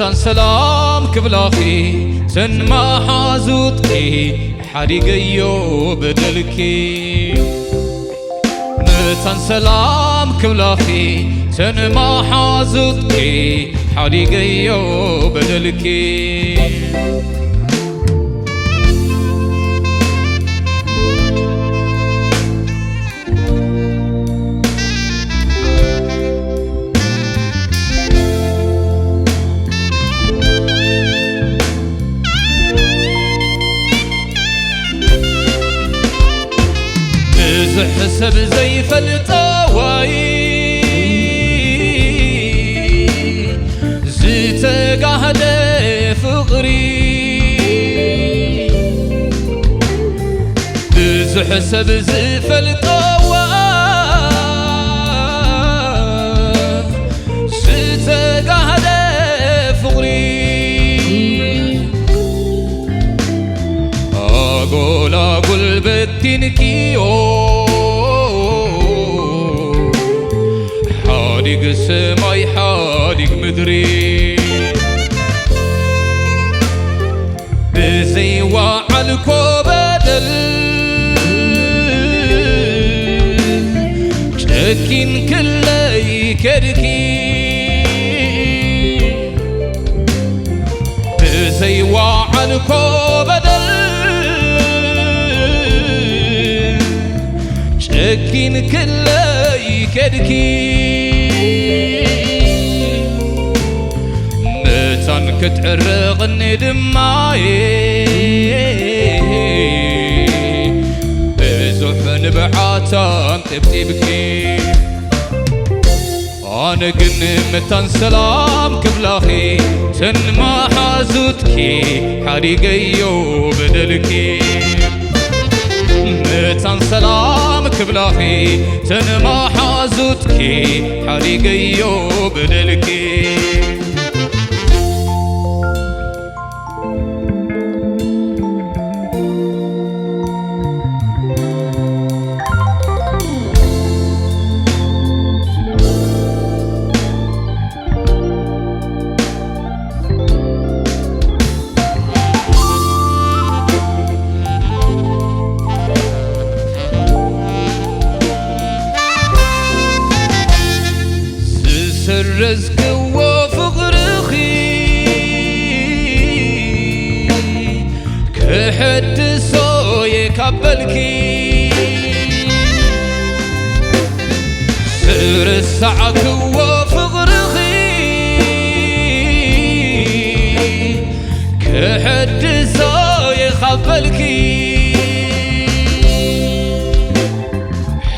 متان سلام كبلاخي تن ما حازوتكي حريقيو بدلكي متان سلام كبلاخي تن ما حازوتكي حريقيو بدلكي حسب زي فالطواي زيت قاعدة فقري بز حسب زي فالطواي زيت قاعدة فقري أقول بتنكيو حادق سماي حادق مدري بزي وعلكو بدل شكين كلي كركي بزي وعلكو بدل شكين كلي كركي متان كتعرقني دماي بزحن بعاتان طبتي بكي أنا قن متان سلام كبلاخي تن ما حازوتكي حريقيو بدلكي متان سلام كبلاخي تن ما حازوتكي حريقيو بدلكي رزق وفقرخي كحد سوي كبلكي سر السعك وفقرخي كحد سوي خبلكي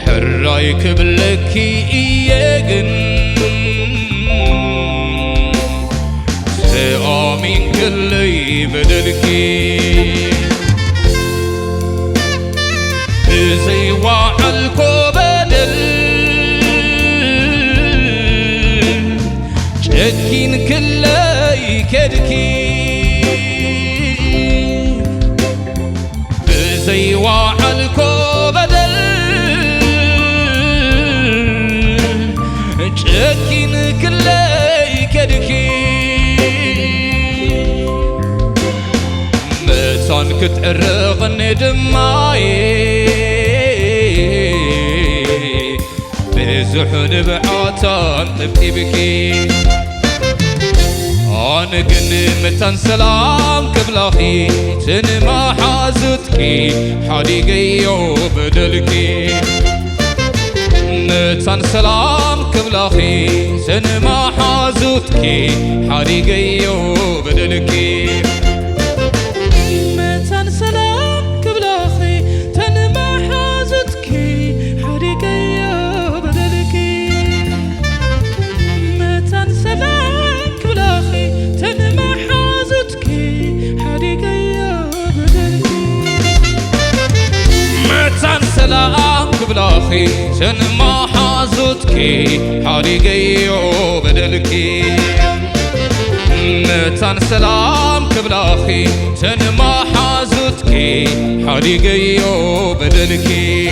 حرايك بلكي إياقن آمين كلي بدلكي بزي وعلكو بدل شكين كلي كدكي بزي وعلكو بدل شكين كلي كدكي متان كتعرقني دماي بزحن بعاتان طبتي بكي أنا قن متان سلام كبلاخي تن ما حازتكي حريقيو بدلكي متان سلام كبلاخي تن ما حازتكي حريقيو بدلكي سلام كبلاخي تن ما حازتكي حريقيو بدلكي متان سلام كبلاخي تن ما حازتكي حريقيو بدلكي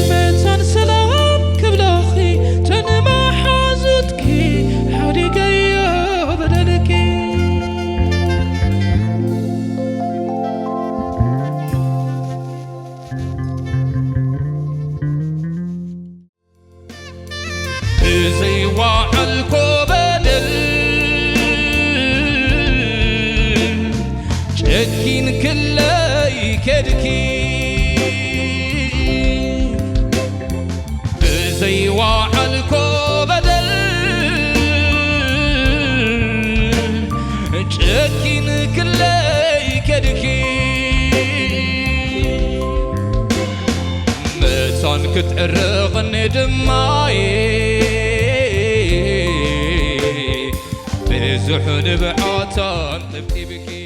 متان سلام كبلاخي تن ما حازتكي حريقيو كلي كدكي متان كتعرقني دماي بزحن بعاتان طبتي بكي